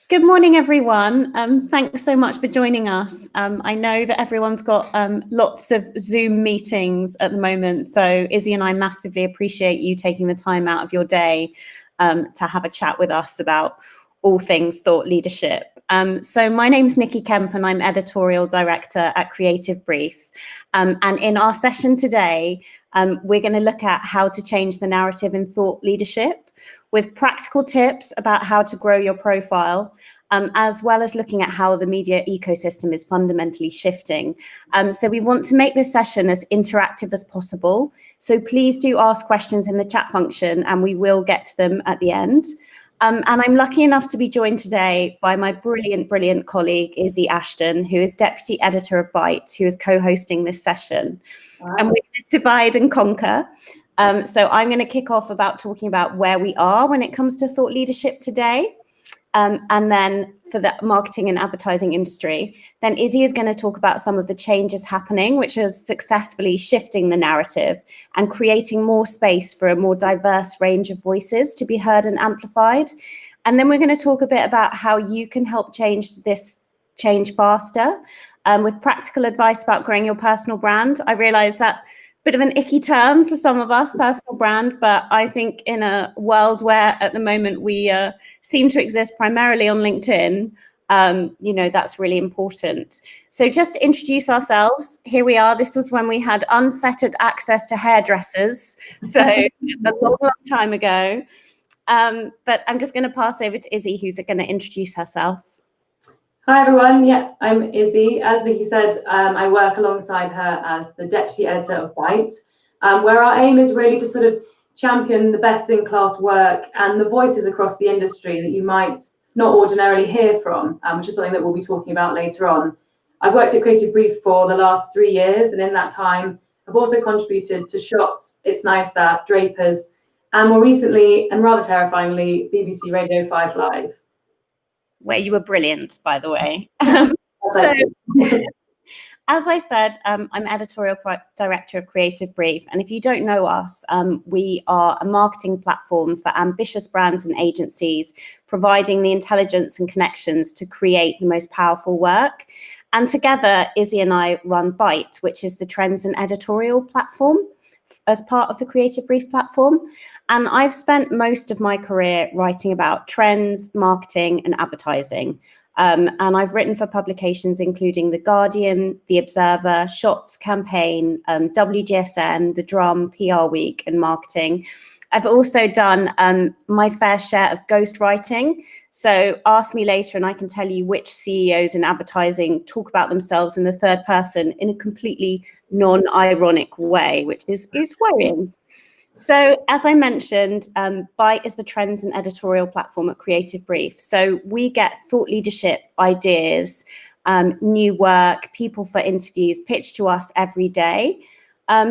Good morning, everyone. Thanks so much for joining us. I know that everyone's got lots of Zoom meetings at the moment, so Izzy and I massively appreciate you taking the time out of your day to have a chat with us about all things thought leadership. So my name's Nikki Kemp and I'm Editorial Director at Creativebrief. And in our session today, we're going to look at how to change the narrative in thought leadership with practical tips about how to grow your profile, as well as looking at how the media ecosystem is fundamentally shifting. So we want to make this session as interactive as possible. So please do ask questions in the chat function and we will get to them at the end. And I'm lucky enough to be joined today by my brilliant colleague, Izzy Ashton, who is Deputy Editor of Byte, who is co-hosting this session. Wow. And we're going to divide and conquer. So I'm going to kick off about talking about where we are when it comes to thought leadership today. And then for the marketing and advertising industry, then Izzy is going to talk about some of the changes happening, which are successfully shifting the narrative and creating more space for a more diverse range of voices to be heard and amplified. And then we're going to talk a bit about how you can help change this change faster with practical advice about growing your personal brand. I realize that bit of an icky term for some of us, personal brand, but I think in a world where at the moment we seem to exist primarily on LinkedIn, that's really important. So just to introduce ourselves, here we are. This was when we had unfettered access to hairdressers, so a long time ago. But I'm just going to pass over to Izzy, who's going to introduce herself. Hi everyone, yeah, I'm Izzy. As Nikki said, I work alongside her as the Deputy Editor of Byte, where our aim is really to sort of champion the best-in-class work and the voices across the industry that you might not ordinarily hear from, which is something that we'll be talking about later on. I've worked at Creativebrief for the last 3 years, and in that time, I've also contributed to Shots, It's Nice That, Drapers, and more recently, and rather terrifyingly, BBC Radio 5 Live. Where you were brilliant, by the way. So, as I said, I'm Editorial Director of Creativebrief, and if you don't know us, we are a marketing platform for ambitious brands and agencies, providing the intelligence and connections to create the most powerful work. And together, Izzy and I run Byte, which is the trends and editorial platform as part of the Creativebrief platform. And I've spent most of my career writing about trends, marketing, and advertising. And I've written for publications including The Guardian, The Observer, Shots Campaign, WGSN, The Drum, PR Week, and Marketing. I've also done my fair share of ghostwriting. So ask me later and I can tell you which CEOs in advertising talk about themselves in the third person in a completely non-ironic way, which is worrying. So as I mentioned, Byte is the trends and editorial platform at Creativebrief. So we get thought leadership ideas, new work, people for interviews pitched to us every day.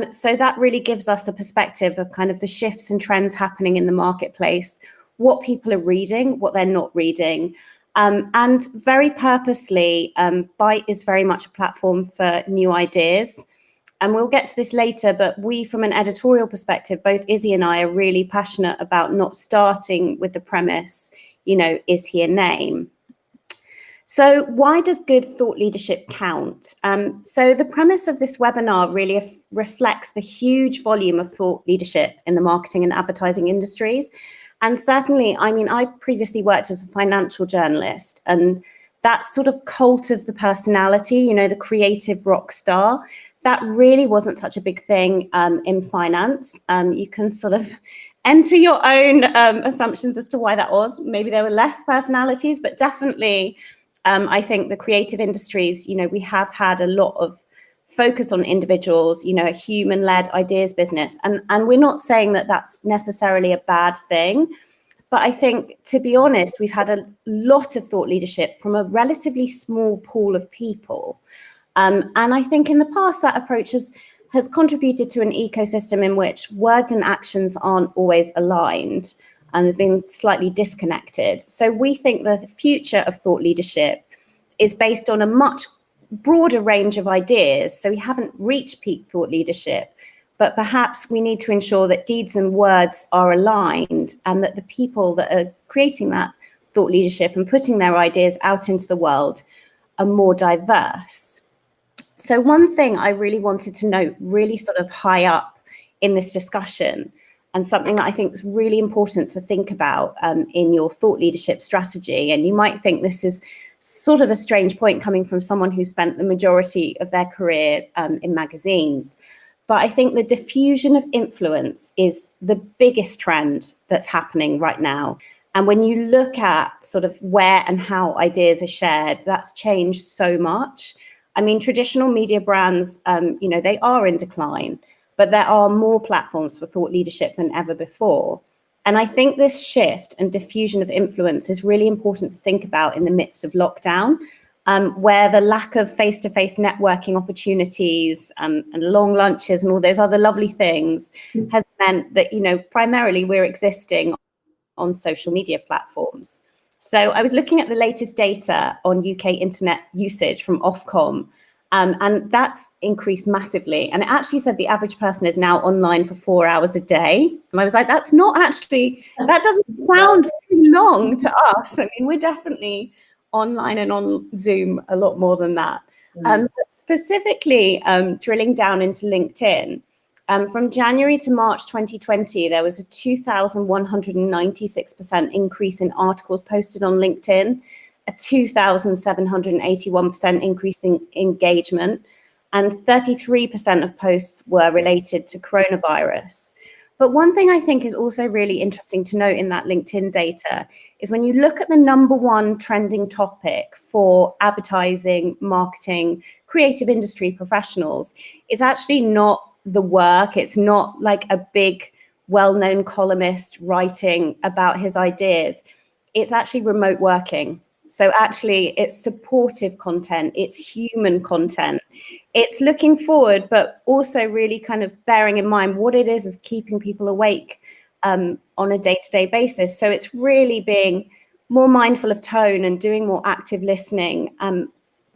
So that really gives us a perspective of kind of the shifts and trends happening in the marketplace, what people are reading, what they're not reading. And very purposely, Byte is very much a platform for new ideas. And we'll get to this later, but we, from an editorial perspective, both Izzy and I are really passionate about not starting with the premise, is he a name? So why does good thought leadership count? So the premise of this webinar really reflects the huge volume of thought leadership in the marketing and advertising industries. And certainly, I previously worked as a financial journalist, and that sort of cult of the personality, the creative rock star, that really wasn't such a big thing in finance. You can sort of enter your own assumptions as to why that was. Maybe there were less personalities, but definitely I think the creative industries, we have had a lot of focus on individuals, a human-led ideas business. And we're not saying that that's necessarily a bad thing. But I think, to be honest, we've had a lot of thought leadership from a relatively small pool of people. And I think in the past, that approach has contributed to an ecosystem in which words and actions aren't always aligned and have been slightly disconnected. So we think the future of thought leadership is based on a much broader range of ideas. So we haven't reached peak thought leadership, but perhaps we need to ensure that deeds and words are aligned and that the people that are creating that thought leadership and putting their ideas out into the world are more diverse. So one thing I really wanted to note, really sort of high up in this discussion, and something that I think is really important to think about in your thought leadership strategy, and you might think this is sort of a strange point coming from someone who spent the majority of their career in magazines, but I think the diffusion of influence is the biggest trend that's happening right now. And when you look at sort of where and how ideas are shared, that's changed so much. I mean, traditional media brands, they are in decline, but there are more platforms for thought leadership than ever before. And I think this shift and diffusion of influence is really important to think about in the midst of lockdown, where the lack of face-to-face networking opportunities and long lunches and all those other lovely things has meant that, primarily we're existing on social media platforms. So I was looking at the latest data on UK internet usage from Ofcom, and that's increased massively. And it actually said the average person is now online for 4 hours a day. And I was like, that doesn't sound very long to us. I mean, we're definitely online and on Zoom a lot more than that. But specifically, drilling down into LinkedIn, from January to March 2020, there was a 2,196% increase in articles posted on LinkedIn, a 2,781% increase in engagement, and 33% of posts were related to coronavirus. But one thing I think is also really interesting to note in that LinkedIn data is when you look at the #1 trending topic for advertising, marketing, creative industry professionals, it's actually not the work. It's not like a big, well-known columnist writing about his ideas. It's actually remote working. So actually, it's supportive content. It's human content. It's looking forward, but also really kind of bearing in mind what it is keeping people awake on a day-to-day basis. So it's really being more mindful of tone and doing more active listening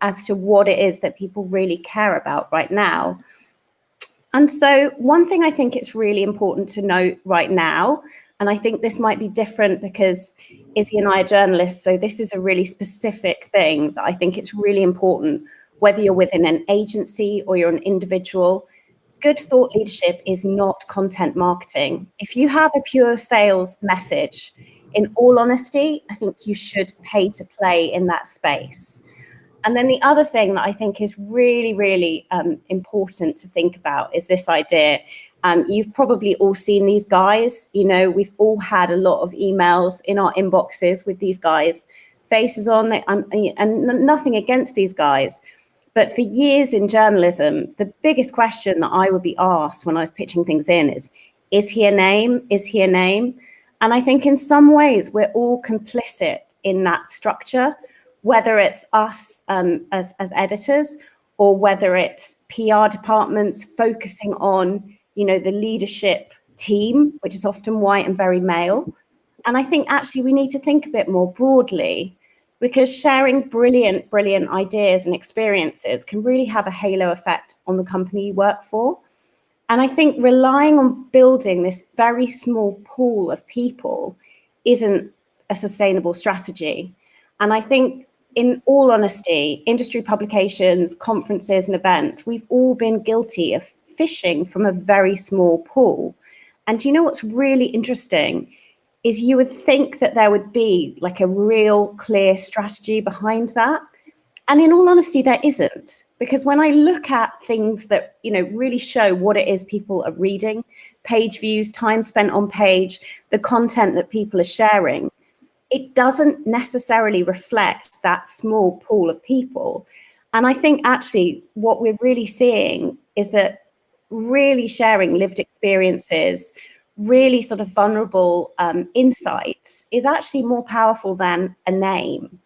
as to what it is that people really care about right now. And so one thing I think it's really important to note right now, and I think this might be different because Izzy and I are journalists, so this is a really specific thing that I think it's really important, whether you're within an agency or you're an individual. Good thought leadership is not content marketing. If you have a pure sales message, in all honesty, I think you should pay to play in that space. And then the other thing that I think is really, really important to think about is this idea. You've probably all seen these guys. We've all had a lot of emails in our inboxes with these guys' faces on, and nothing against these guys. But for years in journalism, the biggest question that I would be asked when I was pitching things in is he a name? Is he a name? And I think in some ways we're all complicit in that structure, whether it's us as editors or whether it's PR departments focusing on, the leadership team, which is often white and very male. And I think actually we need to think a bit more broadly, because sharing brilliant ideas and experiences can really have a halo effect on the company you work for. And I think relying on building this very small pool of people isn't a sustainable strategy. And I think, in all honesty, industry publications, conferences and events, we've all been guilty of fishing from a very small pool. And do you know what's really interesting is you would think that there would be like a real clear strategy behind that. And in all honesty, there isn't. Because when I look at things that, really show what it is people are reading, page views, time spent on page, the content that people are sharing, it doesn't necessarily reflect that small pool of people. And I think actually what we're really seeing is that really sharing lived experiences, really sort of vulnerable insights is actually more powerful than a name.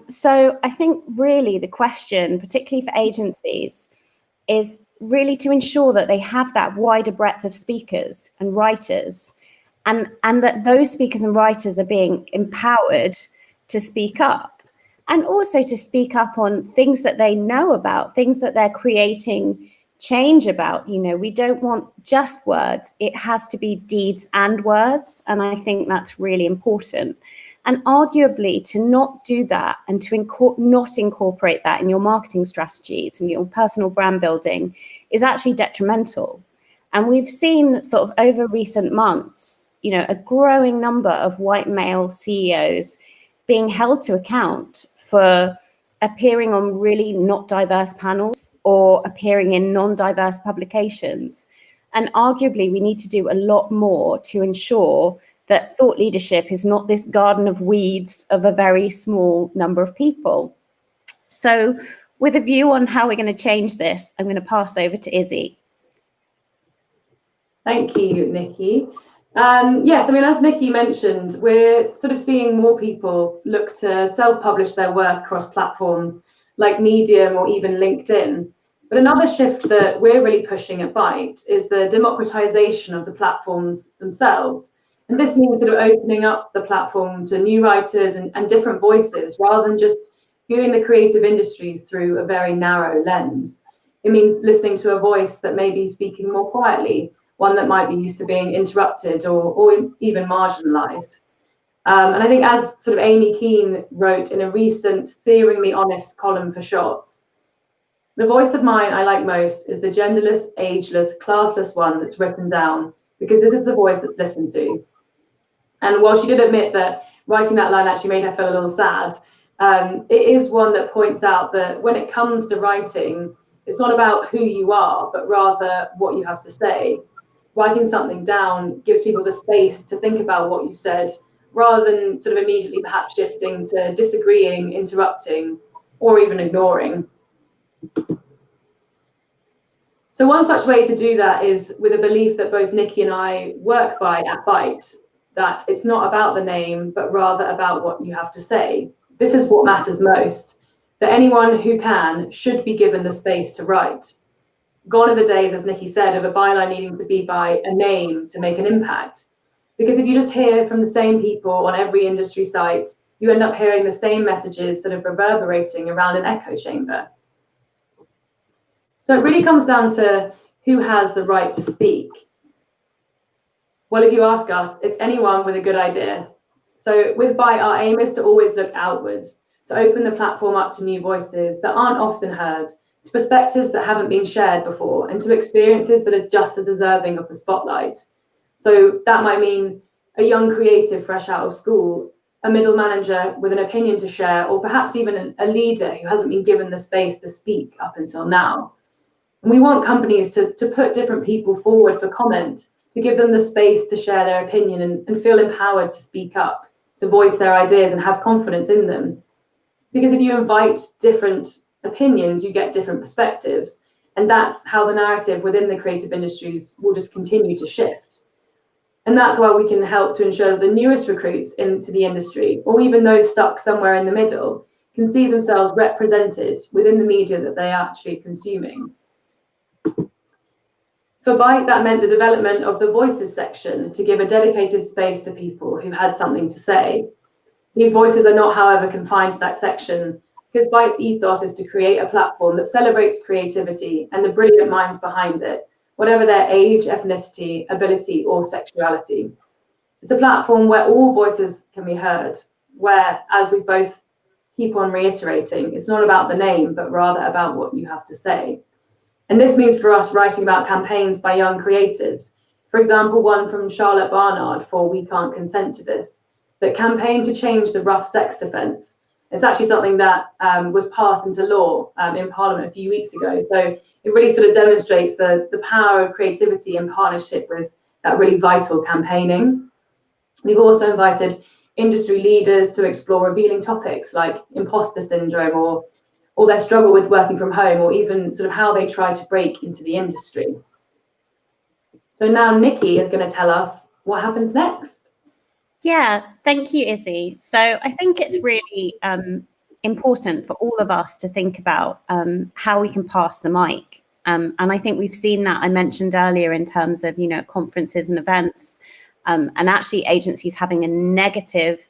So I think really the question, particularly for agencies, is really to ensure that they have that wider breadth of speakers and writers, and that those speakers and writers are being empowered to speak up, and also to speak up on things that they know about, things that they're creating change about. We don't want just words. It has to be deeds and words. And I think that's really important. And arguably, to not do that and to not incorporate that in your marketing strategies and your personal brand building is actually detrimental. And we've seen sort of over recent months, a growing number of white male CEOs being held to account for appearing on really not diverse panels or appearing in non-diverse publications. And arguably, we need to do a lot more to ensure that thought leadership is not this garden of weeds of a very small number of people. So with a view on how we're going to change this, I'm going to pass over to Izzy. Thank you, Nikki. Yes, I mean, as Nikki mentioned, we're sort of seeing more people look to self-publish their work across platforms like Medium or even LinkedIn. But another shift that we're really pushing at Byte is the democratization of the platforms themselves. And this means sort of opening up the platform to new writers and different voices, rather than just viewing the creative industries through a very narrow lens. It means listening to a voice that may be speaking more quietly, one that might be used to being interrupted or even marginalized. And I think, as sort of Amy Keane wrote in a recent Searingly Honest column for Shots, the voice of mine I like most is the genderless, ageless, classless one that's written down, because this is the voice that's listened to. And while she did admit that writing that line actually made her feel a little sad, it is one that points out that when it comes to writing, it's not about who you are, but rather what you have to say. Writing something down gives people the space to think about what you said, rather than sort of immediately perhaps shifting to disagreeing, interrupting, or even ignoring. So one such way to do that is with a belief that both Nikki and I work by at Byte, that it's not about the name, but rather about what you have to say. This is what matters most, that anyone who can should be given the space to write. Gone are the days, as Nikki said, of a byline needing to be by a name to make an impact. Because if you just hear from the same people on every industry site, you end up hearing the same messages sort of reverberating around an echo chamber. So it really comes down to who has the right to speak. Well, if you ask us, it's anyone with a good idea. So with Byte, our aim is to always look outwards, to open the platform up to new voices that aren't often heard, to perspectives that haven't been shared before, and to experiences that are just as deserving of the spotlight. So that might mean a young creative fresh out of school, a middle manager with an opinion to share, or perhaps even a leader who hasn't been given the space to speak up until now. And we want companies to put different people forward for comment, to give them the space to share their opinion and feel empowered to speak up, to voice their ideas and have confidence in them. Because if you invite different opinions, you get different perspectives. And that's how the narrative within the creative industries will just continue to shift. And that's why we can help to ensure that the newest recruits into the industry, or even those stuck somewhere in the middle, can see themselves represented within the media that they are actually consuming. For Byte, that meant the development of the Voices section to give a dedicated space to people who had something to say. These voices are not, however, confined to that section, because Byte's ethos is to create a platform that celebrates creativity and the brilliant minds behind it, whatever their age, ethnicity, ability, or sexuality. It's a platform where all voices can be heard, where, as we both keep on reiterating, it's not about the name, but rather about what you have to say. And this means for us writing about campaigns by young creatives. For example, one from Charlotte Barnard for We Can't Consent to This, that campaigned to change the rough sex defence. It's actually something that was passed into law in Parliament a few weeks ago. So it really sort of demonstrates the power of creativity in partnership with that really vital campaigning. We've also invited industry leaders to explore revealing topics like imposter syndrome or their struggle with working from home, or even sort of how they try to break into the industry. So now Nikki is going to tell us what happens next. Yeah, thank you, Izzy. So I think it's really important for all of us to think about how we can pass the mic. And I think we've seen that I mentioned earlier in terms of, conferences and events, and actually agencies having a negative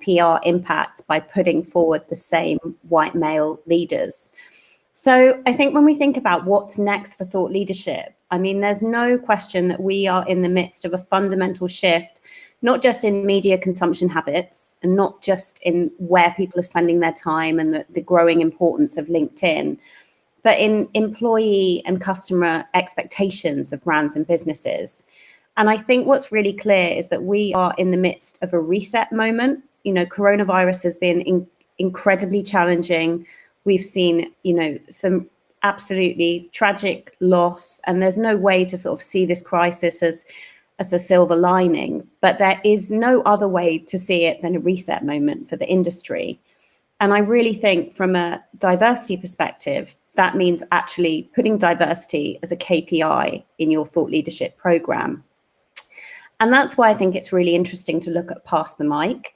PR impact by putting forward the same white male leaders. So I think when we think about what's next for thought leadership, I mean, there's no question that we are in the midst of a fundamental shift not just in media consumption habits and not just in where people are spending their time and the growing importance of LinkedIn, but in employee and customer expectations of brands and businesses. And I think what's really clear is that we are in the midst of a reset moment. You know, coronavirus has been incredibly challenging. We've seen, you know, some absolutely tragic loss, and there's no way to sort of see this crisis as a silver lining, but there is no other way to see it than a reset moment for the industry. And I really think from a diversity perspective, that means actually putting diversity as a KPI in your thought leadership program. And that's why I think it's really interesting to look at Pass the Mic.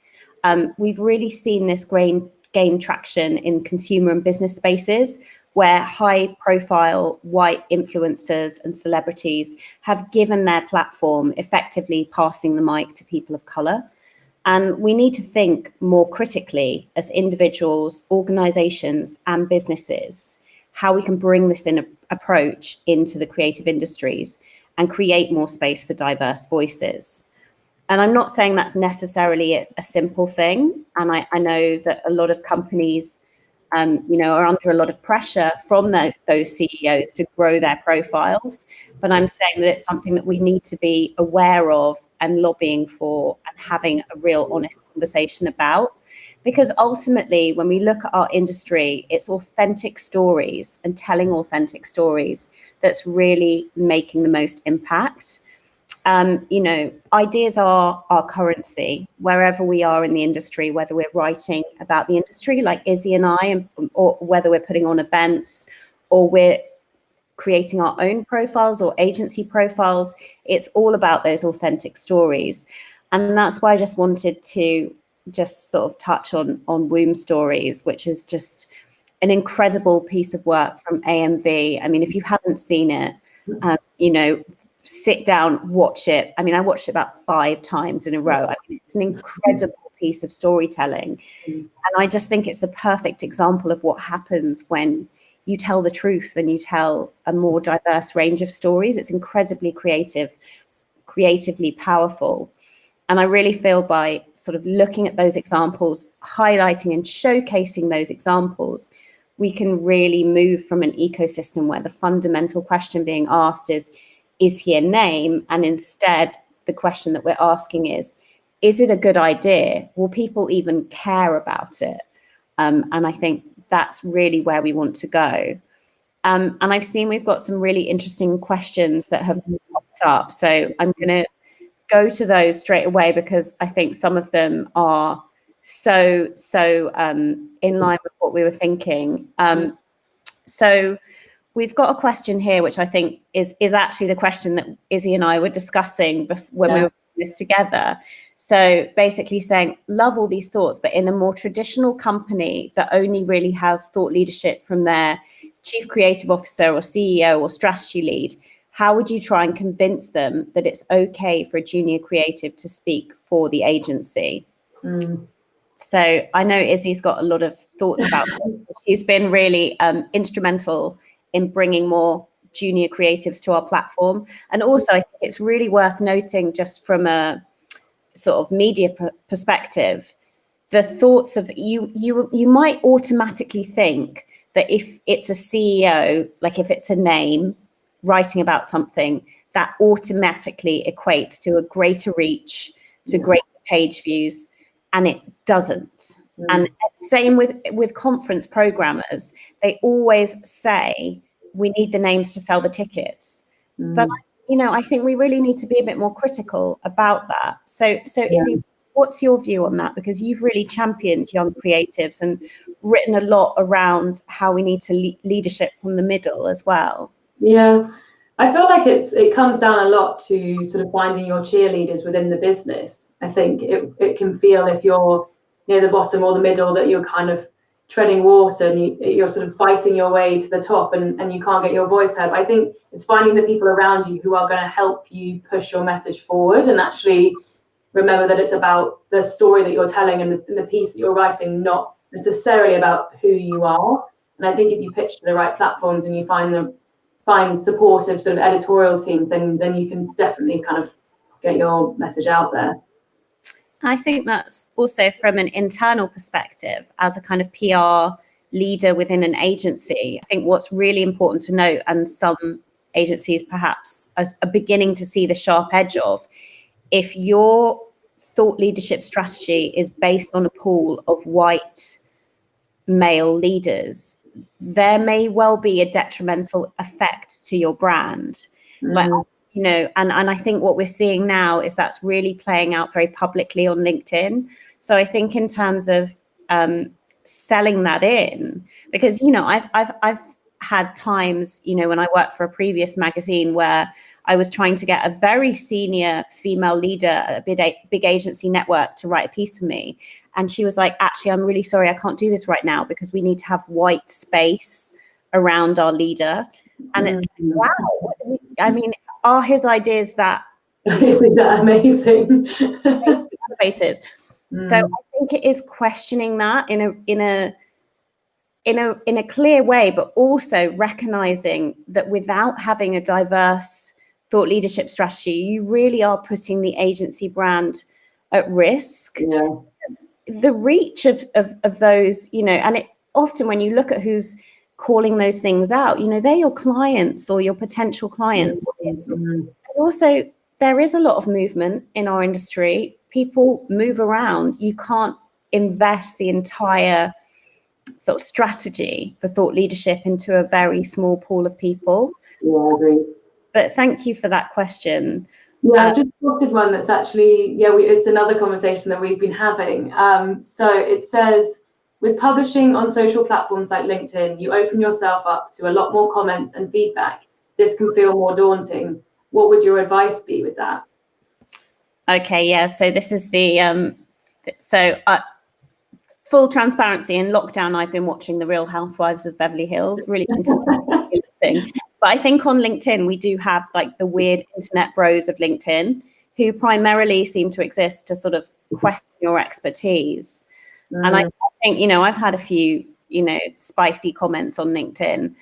We've really seen this gain traction in consumer and business spaces, where high profile white influencers and celebrities have given their platform, effectively passing the mic to people of colour. And we need to think more critically as individuals, organisations and businesses, how we can bring this approach into the creative industries and create more space for diverse voices. And I'm not saying that's necessarily a simple thing. And I know that a lot of companies you know, are under a lot of pressure from those CEOs to grow their profiles. But I'm saying that it's something that we need to be aware of and lobbying for and having a real honest conversation about. Because ultimately, when we look at our industry, it's authentic stories and telling authentic stories that's really making the most impact. You know, ideas are our currency wherever we are in the industry, whether we're writing about the industry like Izzy and I, or whether we're putting on events or we're creating our own profiles or agency profiles. It's all about those authentic stories. And that's why I just wanted to just sort of touch on Womb Stories, which is just an incredible piece of work from AMV. I mean, if you haven't seen it, you know, sit down, watch it. I mean, I watched it about 5 times in a row. I mean, it's an incredible piece of storytelling. And I just think it's the perfect example of what happens when you tell the truth and you tell a more diverse range of stories. It's incredibly creatively powerful. And I really feel by sort of looking at those examples, highlighting and showcasing those examples, we can really move from an ecosystem where the fundamental question being asked is he a name? And instead, the question that we're asking is it a good idea? Will people even care about it? And I think that's really where we want to go. And I've seen we've got some really interesting questions that have popped up. So I'm going to go to those straight away because I think some of them are so in line with what we were thinking. So we've got a question here, which I think is actually the question that Izzy and I were discussing when we were putting this together. So basically saying, love all these thoughts, but in a more traditional company that only really has thought leadership from their chief creative officer or CEO or strategy lead, how would you try and convince them that it's okay for a junior creative to speak for the agency? So I know Izzy's got a lot of thoughts about this. She's been really instrumental in bringing more junior creatives to our platform. And also I think it's really worth noting, just from a sort of media perspective, the thoughts of you might automatically think that if it's a CEO, like if it's a name writing about something, that automatically equates to a greater reach, to greater page views, and it doesn't. And same with conference programmers, they always say we need the names to sell the tickets. But you know, I think we really need to be a bit more critical about that. So Izzy, what's your view on that? Because you've really championed young creatives and written a lot around how we need to leadership from the middle as well. Yeah, I feel like it comes down a lot to sort of finding your cheerleaders within the business. I think it can feel, if you're near the bottom or the middle, that you're kind of treading water and you're sort of fighting your way to the top and you can't get your voice heard. But I think it's finding the people around you who are going to help you push your message forward, and actually remember that it's about the story that you're telling and the piece that you're writing, not necessarily about who you are. And I think if you pitch to the right platforms and you find supportive sort of editorial teams, then you can definitely kind of get your message out there. I think that's also from an internal perspective as a kind of PR leader within an agency. I think what's really important to note, and some agencies perhaps are beginning to see the sharp edge of, if your thought leadership strategy is based on a pool of white male leaders, there may well be a detrimental effect to your brand. Like, you know, and I think what we're seeing now is that's really playing out very publicly on LinkedIn. So I think in terms of selling that in, because, you know, I've had times, you know, when I worked for a previous magazine where I was trying to get a very senior female leader at a big agency network to write a piece for me. And she was like, actually, I'm really sorry, I can't do this right now because we need to have white space around our leader. And it's like, wow, I mean, are his ideas that isn't that amazing? So I think it is questioning that in a clear way, but also recognizing that without having a diverse thought leadership strategy, you really are putting the agency brand at risk. Yeah. The reach of those, you know, and it often, when you look at who's calling those things out, you know, they're your clients or your potential clients. And also, there is a lot of movement in our industry. People move around. You can't invest the entire sort of strategy for thought leadership into a very small pool of people. Yeah, I agree. But thank you for that question. Yeah, I've just spotted one that's actually, it's another conversation that we've been having. So it says, with publishing on social platforms like LinkedIn, you open yourself up to a lot more comments and feedback. This can feel more daunting. What would your advice be with that? Okay, yeah. So this is the, full transparency, in lockdown, I've been watching The Real Housewives of Beverly Hills, really interesting. But I think on LinkedIn, we do have like the weird internet bros of LinkedIn who primarily seem to exist to sort of question your expertise. And I think, you know, I've had a few, you know, spicy comments on LinkedIn.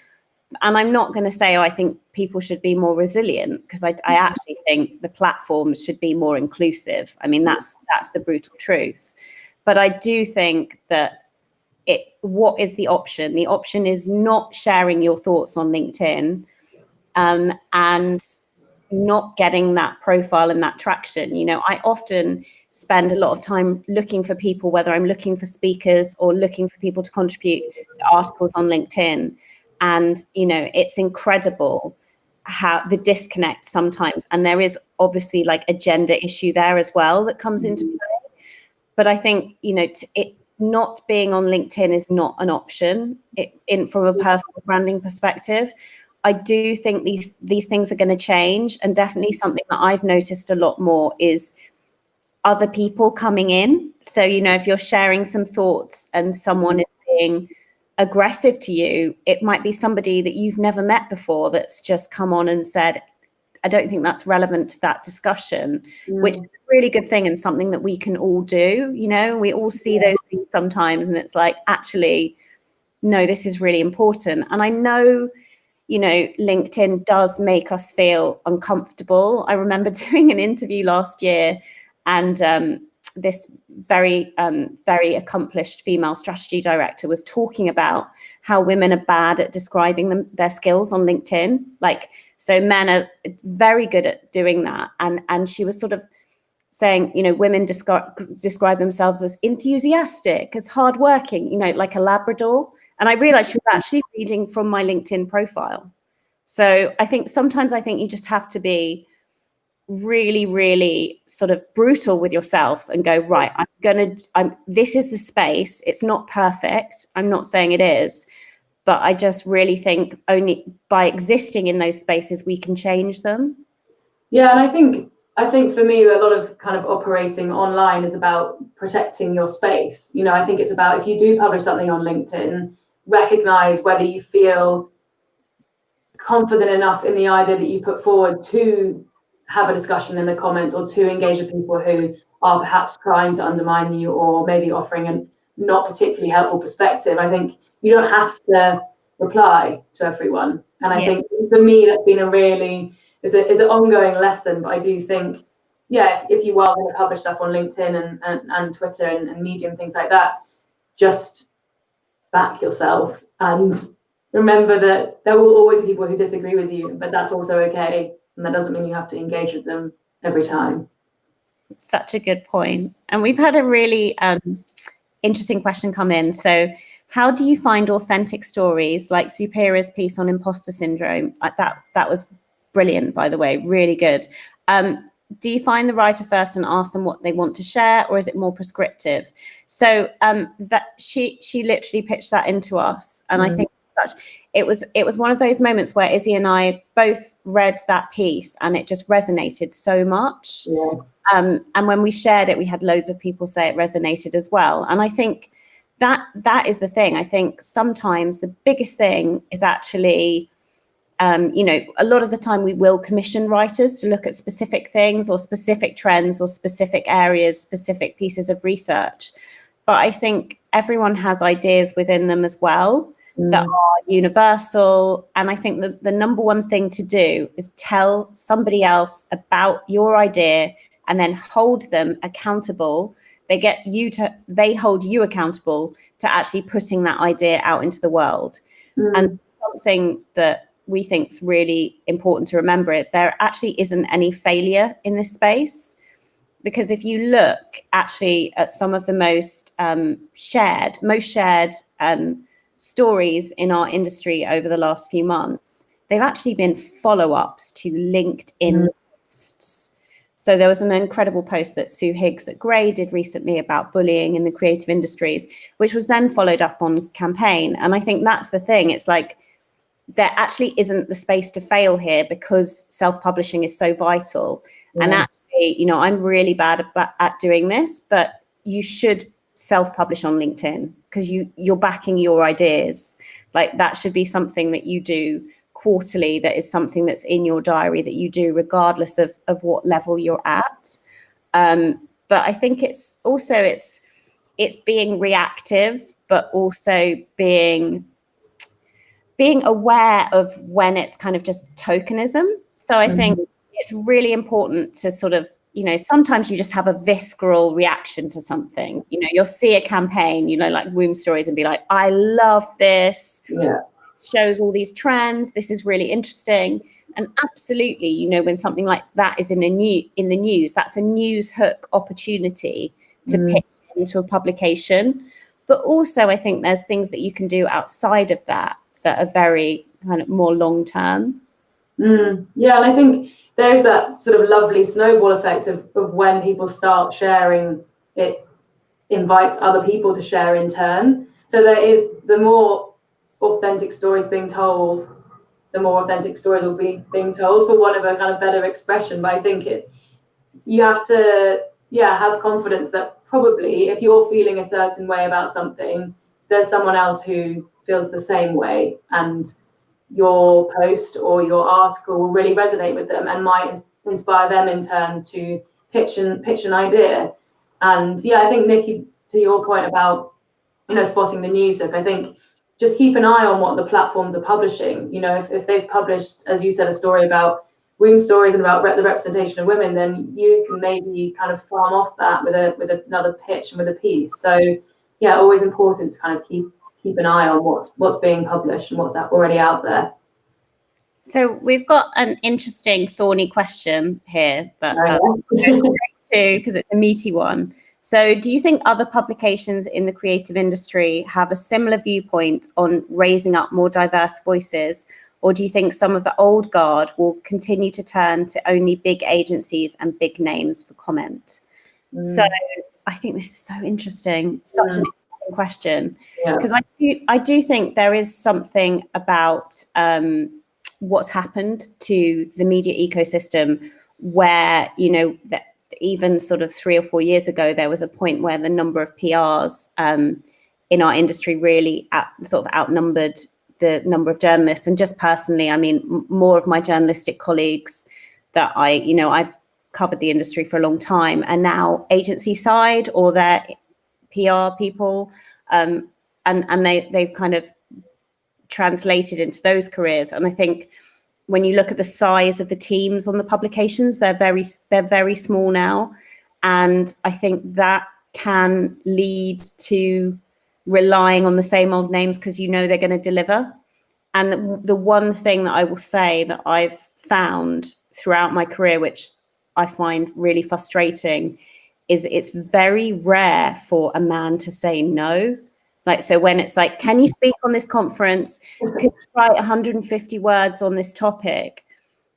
And I'm not going to say, I think people should be more resilient, because I actually think the platforms should be more inclusive. I mean, that's the brutal truth. But I do think that what is the option? The option is not sharing your thoughts on LinkedIn and not getting that profile and that traction. You know, I often spend a lot of time looking for people, whether I'm looking for speakers or looking for people to contribute to articles on LinkedIn. And, you know, it's incredible how the disconnect sometimes. And there is obviously like a gender issue there as well that comes into play. But I think, you know, not being on LinkedIn is not an option from a personal branding perspective. I do think these things are going to change. And definitely something that I've noticed a lot more is other people coming in. So, you know, if you're sharing some thoughts and someone is being aggressive to you, it might be somebody that you've never met before that's just come on and said, I don't think that's relevant to that discussion, which is a really good thing and something that we can all do. You know, we all see those things sometimes and it's like, actually, no, this is really important. And I know, you know, LinkedIn does make us feel uncomfortable. I remember doing an interview last year and this very accomplished female strategy director was talking about how women are bad at describing their skills on LinkedIn. Like, so men are very good at doing that. And she was sort of saying, you know, women describe themselves as enthusiastic, as hardworking, you know, like a Labrador. And I realized she was actually reading from my LinkedIn profile. So I think sometimes you just have to be really, really sort of brutal with yourself and go, right, this is the space. It's not perfect. I'm not saying it is, but I just really think only by existing in those spaces, we can change them. Yeah. And I think for me, a lot of kind of operating online is about protecting your space. You know, I think it's about, if you do publish something on LinkedIn, recognize whether you feel confident enough in the idea that you put forward to have a discussion in the comments or to engage with people who are perhaps trying to undermine you or maybe offering a not particularly helpful perspective. I think you don't have to reply to everyone. And I think for me, that's been it's an ongoing lesson, but I do think, if you are going to publish stuff on LinkedIn and Twitter and Medium, things like that, just back yourself and remember that there will always be people who disagree with you, but that's also okay. And that doesn't mean you have to engage with them every time. Such a good point. And we've had a really interesting question come in. So how do you find authentic stories like Superior's piece on imposter syndrome? That was brilliant, by the way, really good. Do you find the writer first and ask them what they want to share, or is it more prescriptive? So that she literally pitched that into us, and I think it was one of those moments where Izzy and I both read that piece and it just resonated so much. Yeah. And when we shared it, we had loads of people say it resonated as well. And I think that is the thing. I think sometimes the biggest thing is actually, a lot of the time we will commission writers to look at specific things or specific trends or specific areas, specific pieces of research. But I think everyone has ideas within them as well that are universal. And I think the number one thing to do is tell somebody else about your idea and then hold them accountable. They hold you accountable to actually putting that idea out into the world. And something that we think is really important to remember is there actually isn't any failure in this space. Because if you look actually at some of the most shared stories in our industry over the last few months, they've actually been follow-ups to LinkedIn posts. So there was an incredible post that Sue Higgs at Grey did recently about bullying in the creative industries, which was then followed up on Campaign. And I think that's the thing. It's like there actually isn't the space to fail here because self-publishing is so vital. Yeah. And actually, I'm really bad at doing this, but you should self-publish on LinkedIn because you're backing your ideas. Like that should be something that you do quarterly, that is something that's in your diary that you do regardless of what level you're at. But I think it's being reactive, but also being aware of when it's kind of just tokenism. So I think it's really important to sort of, sometimes you just have a visceral reaction to something. You'll see a campaign, like Womb Stories, and be like, I love this. Yeah. Shows all these trends. This is really interesting. And absolutely, when something like that is in the news, that's a news hook opportunity to pitch into a publication. But also, I think there's things that you can do outside of that are very kind of more long term. Yeah, and I think there's that sort of lovely snowball effect of when people start sharing, it invites other people to share in turn. So there is the more authentic stories being told, the more authentic stories will be being told, for want of a kind of better expression. But I think you have to have confidence that probably if you're feeling a certain way about something, there's someone else who feels the same way, and your post or your article will really resonate with them and might inspire them in turn to pitch an idea. And I think, Nikki, to your point about spotting the news stuff, I think just keep an eye on what the platforms are publishing. If they've published, as you said, a story about Womb Stories and about the representation of women, then you can maybe kind of farm off that with another pitch and with a piece. So always important to kind of keep an eye on what's being published and what's already out there. So we've got an interesting thorny question here that because it's a meaty one. So do you think other publications in the creative industry have a similar viewpoint on raising up more diverse voices? Or do you think some of the old guard will continue to turn to only big agencies and big names for comment? So I think this is so interesting. Such an interesting question. Because I do think there is something about what's happened to the media ecosystem where, that even sort of 3 or 4 years ago, there was a point where the number of PRs in our industry really sort of outnumbered the number of journalists. And just personally, I mean, more of my journalistic colleagues that I've covered the industry for a long time and now agency side or their PR people, and they've kind of translated into those careers. And I think when you look at the size of the teams on the publications, they're very small now. And I think that can lead to relying on the same old names because you know they're going to deliver. And the one thing that I will say that I've found throughout my career, which I find really frustrating, is it's very rare for a man to say no. Like, so when it's like, can you speak on this conference? Could you write 150 words on this topic?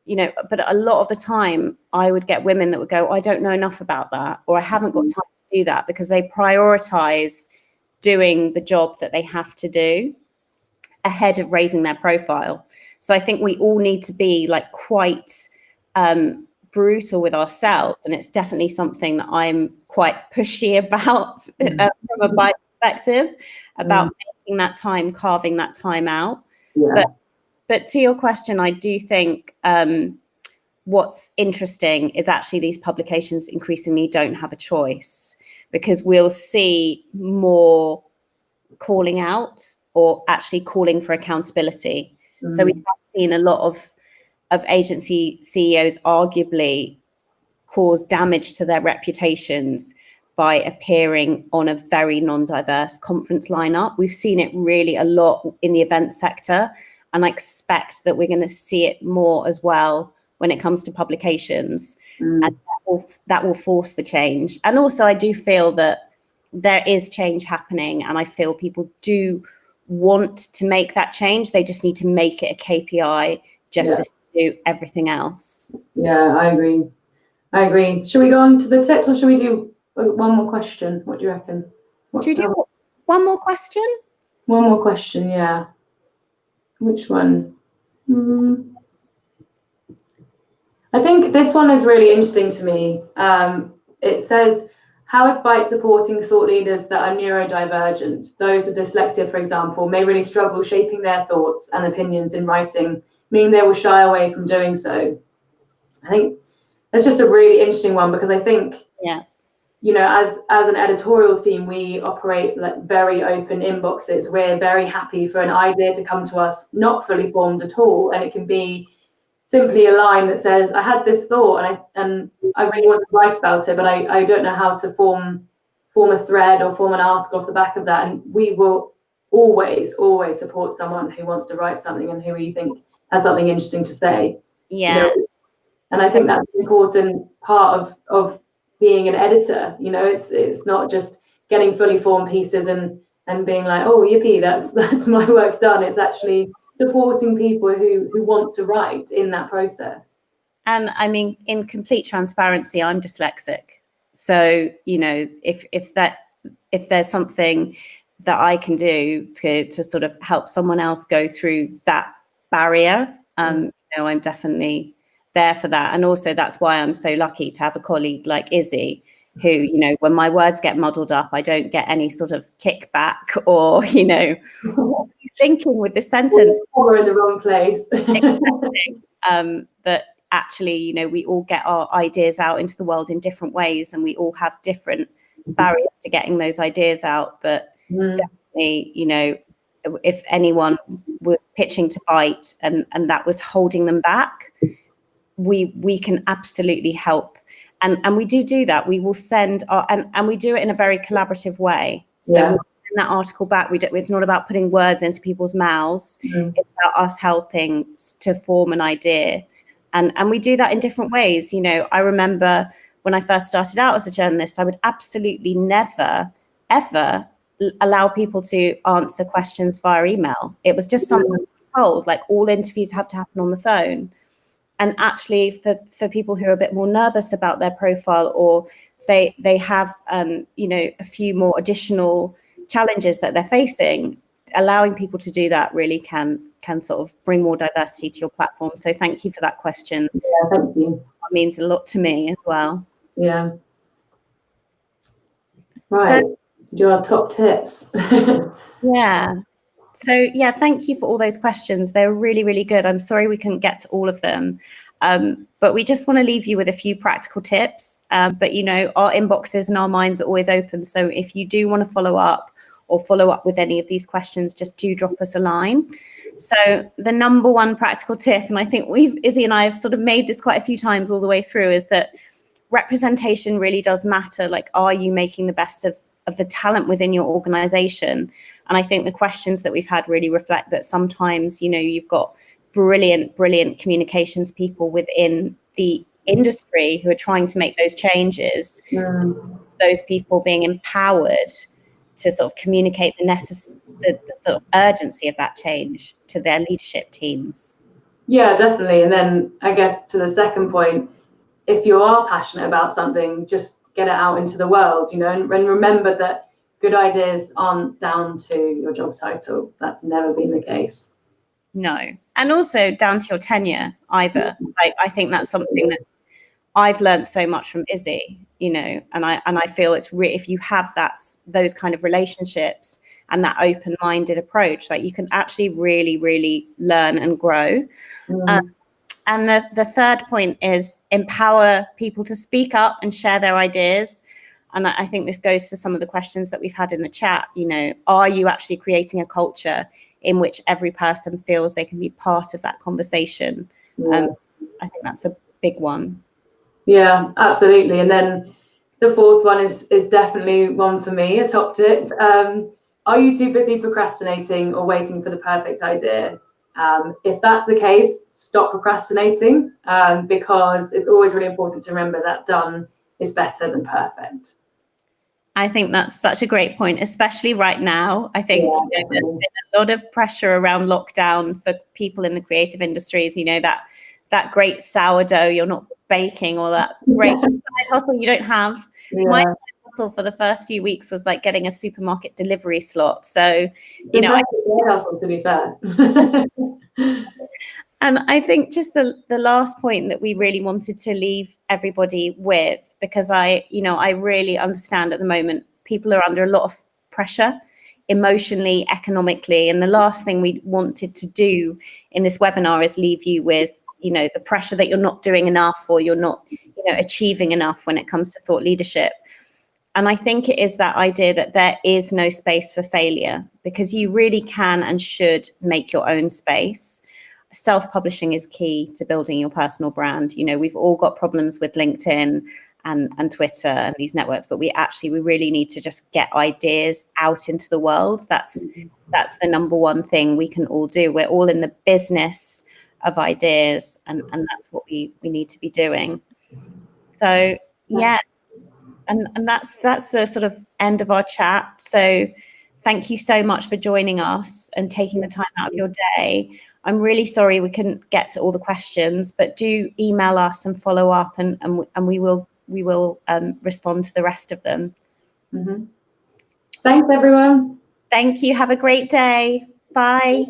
You know, but a lot of the time I would get women that would go, I don't know enough about that, or I haven't got time to do that, because they prioritize doing the job that they have to do ahead of raising their profile. So I think we all need to be like quite brutal with ourselves. And it's definitely something that I'm quite pushy about from a bike perspective, about making that time, carving that time out. Yeah. But to your question, I do think what's interesting is actually these publications increasingly don't have a choice, because we'll see more calling out or actually calling for accountability. So we have seen a lot of agency CEOs arguably cause damage to their reputations by appearing on a very non-diverse conference lineup. We've seen it really a lot in the event sector, and I expect that we're going to see it more as well when it comes to publications. And that will force the change. And also I do feel that there is change happening, and I feel people do want to make that change. They just need to make it a KPI just as do everything else. Yeah, I agree. Should we go on to the tips, or should we do one more question? What do you reckon? Should we do one more question? One more question, yeah. Which one? I think this one is really interesting to me. It says, how is BITE supporting thought leaders that are neurodivergent? Those with dyslexia, for example, may really struggle shaping their thoughts and opinions in writing, meaning they will shy away from doing so. I think that's just a really interesting one, because I think, you know, as an editorial team, we operate like very open inboxes. We're very happy for an idea to come to us, not fully formed at all, and it can be simply a line that says, I had this thought and I really want to write about it, but I don't know how to form a thread or form an article off the back of that. And we will always support someone who wants to write something and who we think has something interesting to say. Yeah. You know? And I think that's an important part of being an editor. You know, it's not just getting fully formed pieces and being like, oh, yippee, that's my work done. It's actually supporting people who want to write in that process. And I mean, in complete transparency, I'm dyslexic. So, you know, if there's something that I can do to sort of help someone else go through that barrier, you know, I'm definitely there for that. And also that's why I'm so lucky to have a colleague like Izzy, who, you know, when my words get muddled up, I don't get any sort of kickback or, you know, what are you thinking with this sentence? We're in the wrong place. That actually, you know, we all get our ideas out into the world in different ways, and we all have different barriers to getting those ideas out. But definitely, you know, if anyone was pitching to BITE and that was holding them back, we can absolutely help. And we do that. We will send and we do it in a very collaborative way. So we'll send that article back. It's not about putting words into people's mouths. It's about us helping to form an idea. And we do that in different ways. You know, I remember when I first started out as a journalist, I would absolutely never, ever allow people to answer questions via email. It was just something we were told, like all interviews have to happen on the phone. And actually for people who are a bit more nervous about their profile, or they have, you know, a few more additional challenges that they're facing, allowing people to do that really can sort of bring more diversity to your platform. So thank you for that question. Yeah, thank you. That means a lot to me as well. Yeah. Right. So, do our top tips. Yeah. So yeah, thank you for all those questions. They're really, really good. I'm sorry we couldn't get to all of them. But we just want to leave you with a few practical tips. But, you know, our inboxes and our minds are always open. So if you do want to follow up with any of these questions, just do drop us a line. So the number one practical tip, and I think Izzy and I have sort of made this quite a few times all the way through, is that representation really does matter. Like, are you making the best of the talent within your organization? And I think the questions that we've had really reflect that sometimes, you know, you've got brilliant communications people within the industry who are trying to make those changes. So those people being empowered to sort of communicate the sort of urgency of that change to their leadership teams. Yeah, definitely. And then I guess to the second point, if you are passionate about something, just get it out into the world, you know, and remember that good ideas aren't down to your job title. That's never been the case. No. And also down to your tenure either. I think that's something that I've learned so much from Izzy, you know, and I feel it's if you have those kind of relationships and that open-minded approach, like you can actually really learn and grow. And the third point is empower people to speak up and share their ideas. And I think this goes to some of the questions that we've had in the chat. You know, are you actually creating a culture in which every person feels they can be part of that conversation? I think that's a big one. Yeah, absolutely. And then the fourth one is definitely one for me, a top tip. Are you too busy procrastinating or waiting for the perfect idea? If that's the case, stop procrastinating, because it's always really important to remember that done is better than perfect. I think that's such a great point, especially right now. I think there's been a lot of pressure around lockdown for people in the creative industries, you know, that great sourdough you're not baking, or that great side hustle you don't have. My side hustle for the first few weeks was like getting a supermarket delivery slot. So, you know, hustle, to be fair. And I think just the last point that we really wanted to leave everybody with, because I really understand at the moment people are under a lot of pressure emotionally, economically. And the last thing we wanted to do in this webinar is leave you with, you know, the pressure that you're not doing enough or you're not, you know, achieving enough when it comes to thought leadership. And I think it is that idea that there is no space for failure, because you really can and should make your own space. Self-publishing is key to building your personal brand. You know, we've all got problems with LinkedIn and Twitter and these networks, but we really need to just get ideas out into the world. That's the number one thing we can all do. We're all in the business of ideas, and that's what we need to be doing. So yeah, and that's the sort of end of our chat. So thank you so much for joining us and taking the time out of your day. I'm really sorry we couldn't get to all the questions, but do email us and follow up, and we will respond to the rest of them. Thanks, everyone. Thank you. Have a great day. Bye.